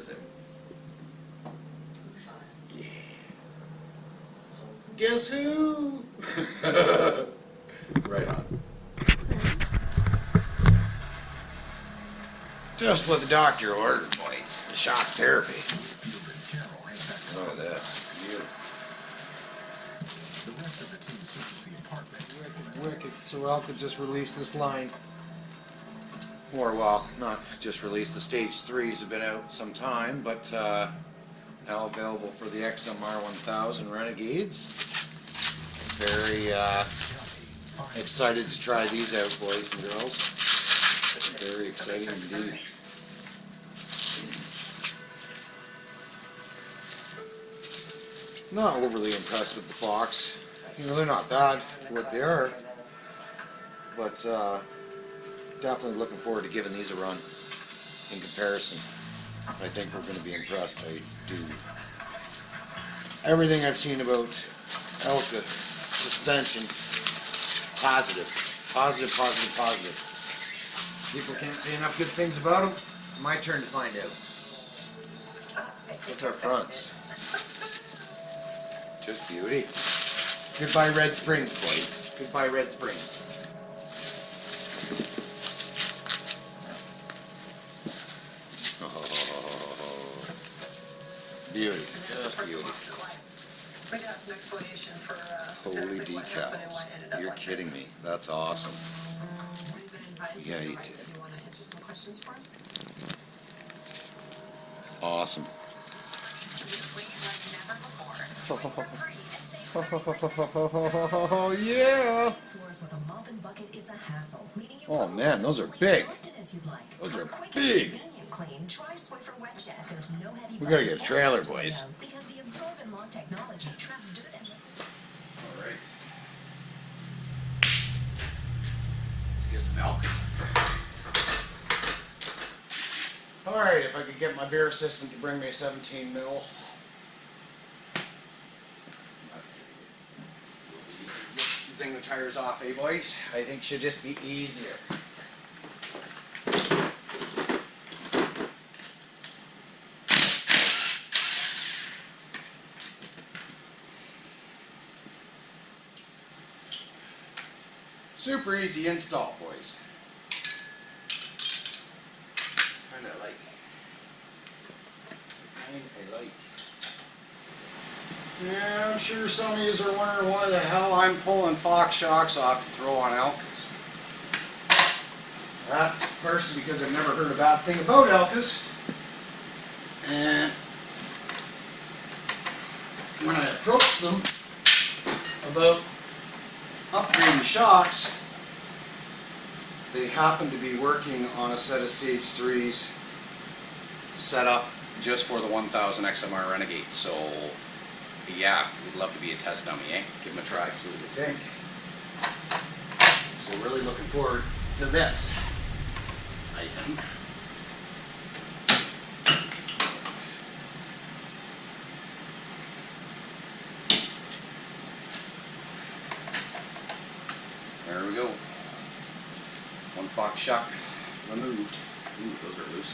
it. Yeah. Guess who? Right on. Just what the doctor ordered, boys. Shock therapy. Look at that. The rest of the team searches the apartment. Wicked. So Elka just released this line. Or, well, not just released. The stage 3s have been out some time, but now available for the Xmr1000 Renegades. Very excited to try these out, boys and girls. Very exciting indeed. Not overly impressed with the Fox. You know, they're not bad for what they are, but definitely looking forward to giving these a run in comparison. I think we're going to be impressed. I do. Everything I've seen about Elka suspension, positive. Positive, positive, positive. People can't say enough good things about them. My turn to find out. What's our fronts? Just beauty. Goodbye Red Springs, boys. Goodbye Red Springs. Oh, beauty. Just beauty. Holy decals. You're kidding me. That's awesome. Yeah, you did. Awesome. Oh yeah! Oh man, those are big. Those are big. We gotta get a trailer, boys. Alright. Let's get some Elka. Alright, if I could get my beer assistant to bring me a 17 mil. Zing the tires off, eh boys? I think should just be easier. Super easy install, boys. Kinda like. Yeah, I'm sure some of you are wondering why the hell I'm pulling Fox shocks off to throw on Elkas. That's firstly because I've never heard a bad thing about Elkas. And when I approached them about upgrading shocks, they happened to be working on a set of stage 3s set up just for the 1000 XMR Renegade. So yeah, we'd love to be a test dummy, eh? Give them a try, see what you think. So really looking forward to this item. There we go. One Fox shock removed. Ooh, those are loose.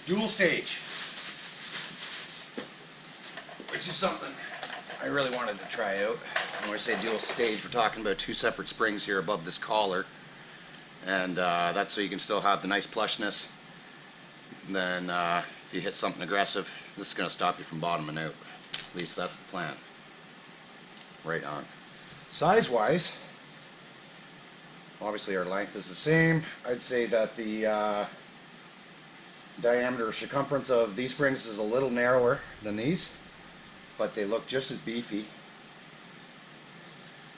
Dual stage. Which is something I really wanted to try out. When we say dual stage, we're talking about 2 separate springs here above this collar. And that's so you can still have the nice plushness. And then if you hit something aggressive, this is going to stop you from bottoming out. At least that's the plan. Right on. Size-wise, obviously our length is the same. I'd say that the diameter or circumference of these springs is a little narrower than these, but they look just as beefy.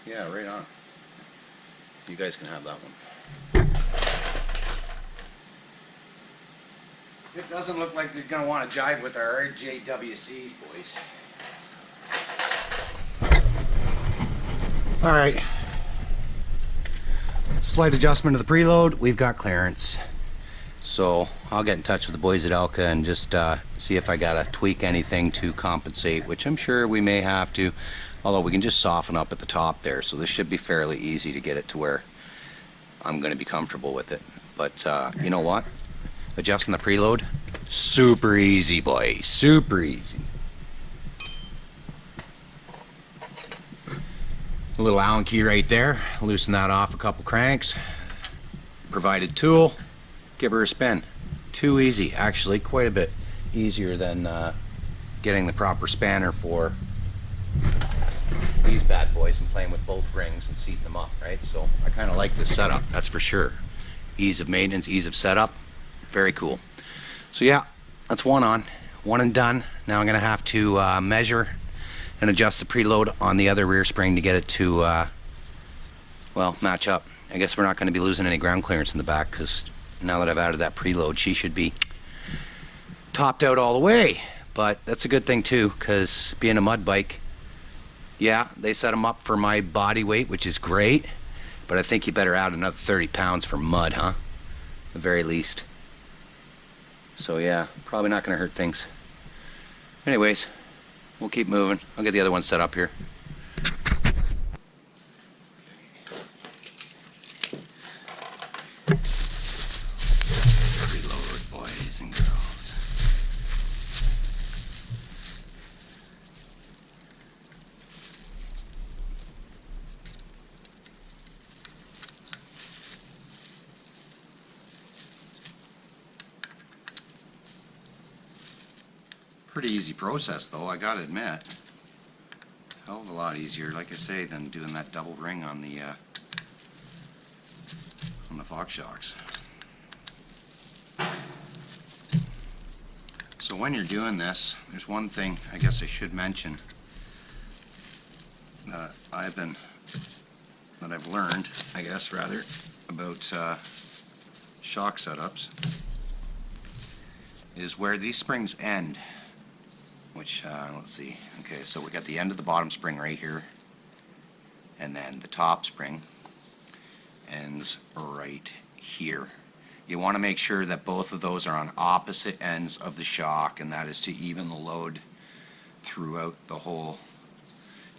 Yeah, right on. You guys can have that one. It doesn't look like they're going to want to jive with our RJWCs, boys. Alright. Slight adjustment of the preload. We've got clearance. So I'll get in touch with the boys at Elka and just see if I gotta tweak anything to compensate, which I'm sure we may have to, although we can just soften up at the top there, so this should be fairly easy to get it to where I'm gonna be comfortable with it. But you know what? adjusting the preload, super easy, boys, super easy. A little Allen key right there, loosen that off a couple cranks, provided tool, give her a spin. Too easy, actually, quite a bit easier than getting the proper spanner for these bad boys and playing with both rings and seating them up, right? So I kind of like this setup, that's for sure. Ease of maintenance, ease of setup, very cool. So yeah, that's one on, one and done. Now I'm gonna have to measure and adjust the preload on the other rear spring to get it to, well, match up. I guess we're not gonna be losing any ground clearance in the back, because now that I've added that preload, she should be topped out all the way. But that's a good thing too, because being a mud bike, yeah, they set them up for my body weight, which is great, but I think you better add another 30 pounds for mud, huh? At the very least. So yeah, probably not going to hurt things. Anyways, we'll keep moving. I'll get the other one set up here. Reload, boys and girls. Pretty easy process though, I gotta admit. Hell of a lot easier, like I say, than doing that double ring on the Fox shocks. So when you're doing this, there's one thing I guess I should mention that I've learned, I guess rather, about shock setups, is where these springs end. Which, let's see, okay, so we got the end of the bottom spring right here, and then the top spring ends right here. You want to make sure that both of those are on opposite ends of the shock, and that is to even the load throughout the whole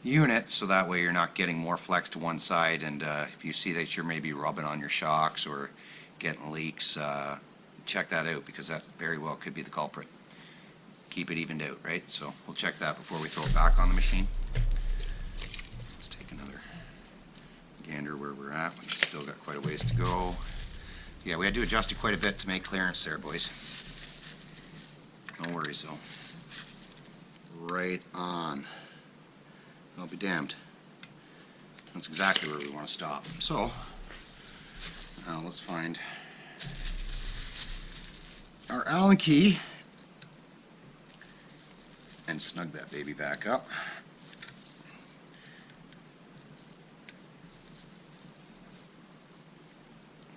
unit, so that way you're not getting more flex to one side, and if you see that you're maybe rubbing on your shocks or getting leaks, check that out, because that very well could be the culprit. Keep it evened out, right? So we'll check that before we throw it back on the machine. Let's take another gander where we're at. We've still got quite a ways to go. Yeah, we had to adjust it quite a bit to make clearance there, boys. No worries though. Right on. I'll be damned. That's exactly where we want to stop. So now let's find our Allen key and snug that baby back up.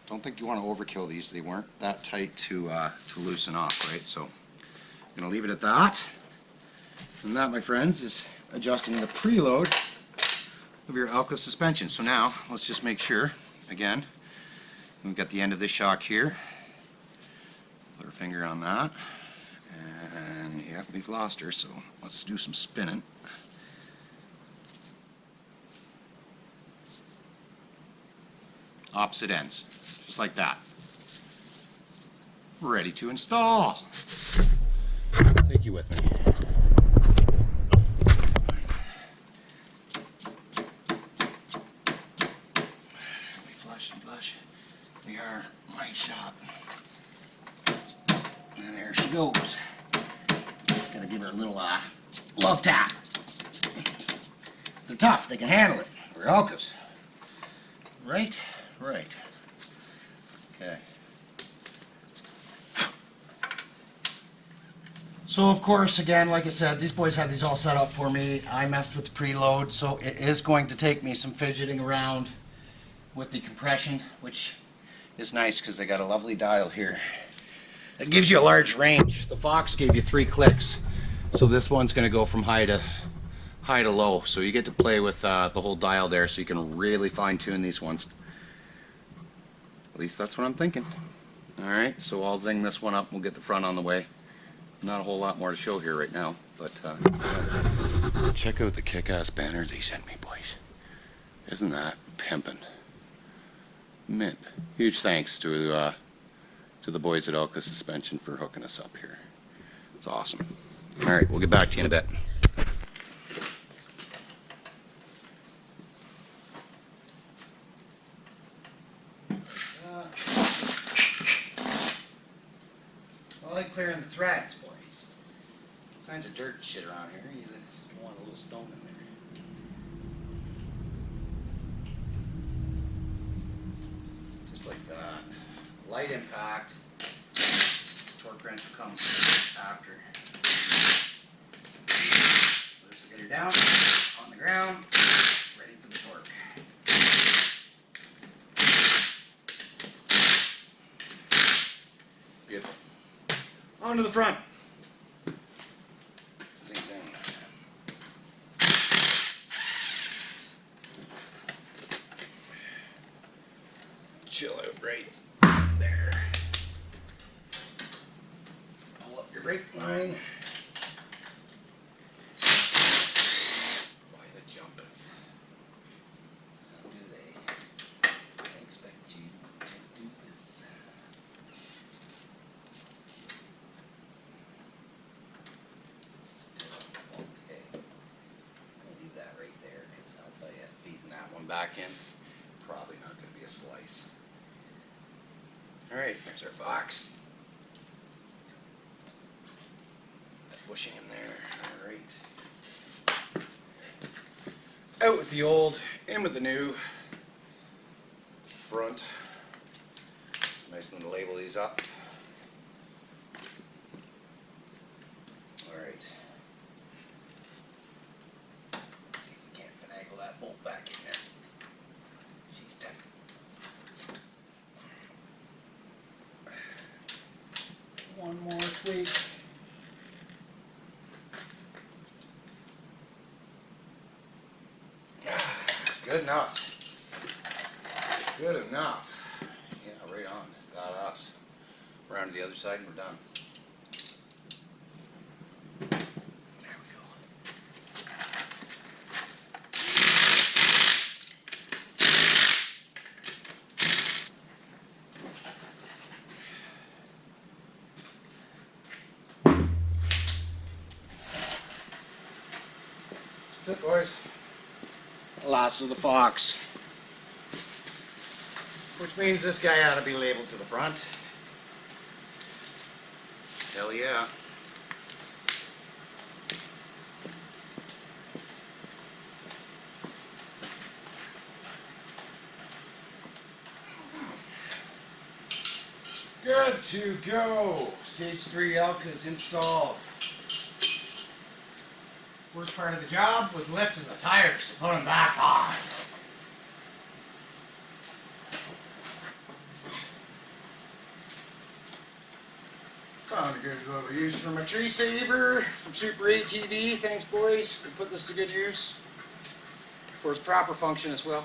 Don't think you want to overkill these. They weren't that tight to loosen off, right? So I'm going to leave it at that. And that, my friends, is adjusting the preload of your Elka suspension. So now let's just make sure, again, we've got the end of this shock here. Put our finger on that. And yeah, we've lost her, so let's do some spinning. Opposite ends, just like that. Ready to install. Take you with me. Let me flush and blush. We are my shop. And there she goes. Gotta give her a little love tap. They're tough, they can handle it. We're Elkas. Right? Right. Okay. So of course, again, like I said, these boys had these all set up for me. I messed with the preload, so it is going to take me some fidgeting around with the compression, which is nice because they got a lovely dial here. It gives you a large range. The Fox gave you 3 clicks, so this one's going to go from high to low. So you get to play with the whole dial there, so you can really fine-tune these ones. At least that's what I'm thinking. All right, so I'll zing this one up. We'll get the front on the way. Not a whole lot more to show here right now, but yeah. Check out the kick-ass banners they sent me, boys. Isn't that pimpin'? Mint. Huge thanks to to the boys at Elka Suspension for hooking us up here. It's awesome. All right, we'll get back to you in a bit. I like clearing the threads, boys. All kinds of dirt and shit around here. You just want a little stone in there. Just like that. Light impact. Torque wrench will come after. So this will get her down on the ground, ready for the torque. Beautiful. On to the front. Same thing. Chill out right there. Pull up your brake line. Why the jumpins'? How do they? I expect you to do this. Still okay. I'll leave that right there because I'll tell you, feeding that one back in, probably not going to be a slice. All right, there's our Fox. That bushing in there. All right. Out with the old, in with the new. Front. Nice and to label these up. All right. Let's see if we can't finagle that bolt back in there. She's tight. One more tweak. Good enough. Good enough. Yeah, right on. Got us. Around to the other side and we're done. There we go. That's it, boys. Last of the Fox. Which means this guy ought to be labeled to the front. Hell yeah. Good to go. Stage 3 Elka is installed. Worst part of the job was lifting the tires to put them back on. Found a good little use for my tree saver from Super ATV. Thanks, boys. We put this to good use for its proper function as well.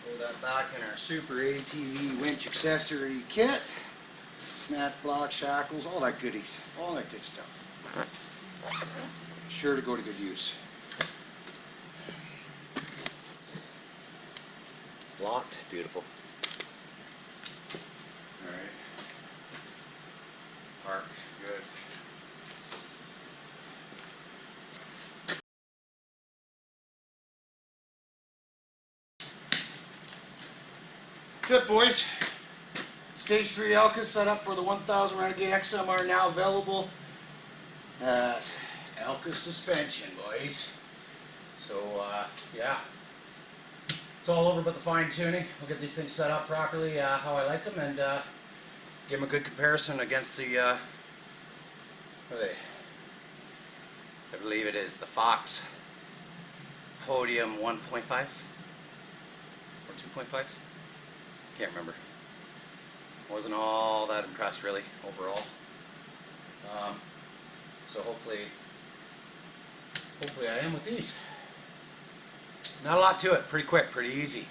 Throw that back in our Super ATV winch accessory kit. Snap block, shackles, all that goodies, all that good stuff. Sure to go to good use. Locked, beautiful. All right. Park, good. That's it, boys. Stage 3 Elka set up for the 1000 Renegade Xmr now available at Elka Suspension, boys. So, yeah. It's all over but the fine tuning. We'll get these things set up properly how I like them and give them a good comparison against the, what are they? I believe it is the Fox Podium 1.5s or 2.5s. Can't remember. Wasn't all that impressed really overall. So hopefully I am with these. Not a lot to it, pretty quick, pretty easy.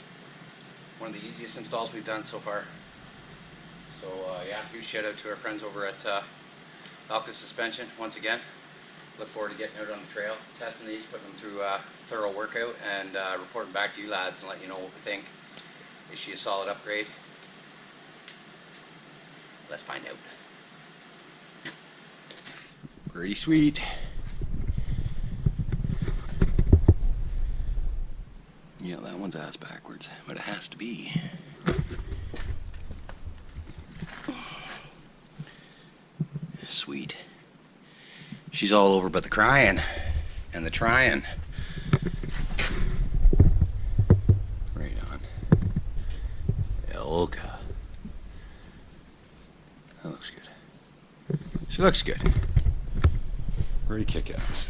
One of the easiest installs we've done so far. So yeah, huge shout out to our friends over at Elka Suspension once again. Look forward to getting out on the trail, testing these, putting them through a thorough workout and reporting back to you lads and let you know what we think. Is she a solid upgrade? Let's find out. Pretty sweet. Yeah, that one's ass backwards, but it has to be. Sweet. She's all over but the crying and the trying. Right on. Elka. That looks good. She looks good. Pretty kick-ass.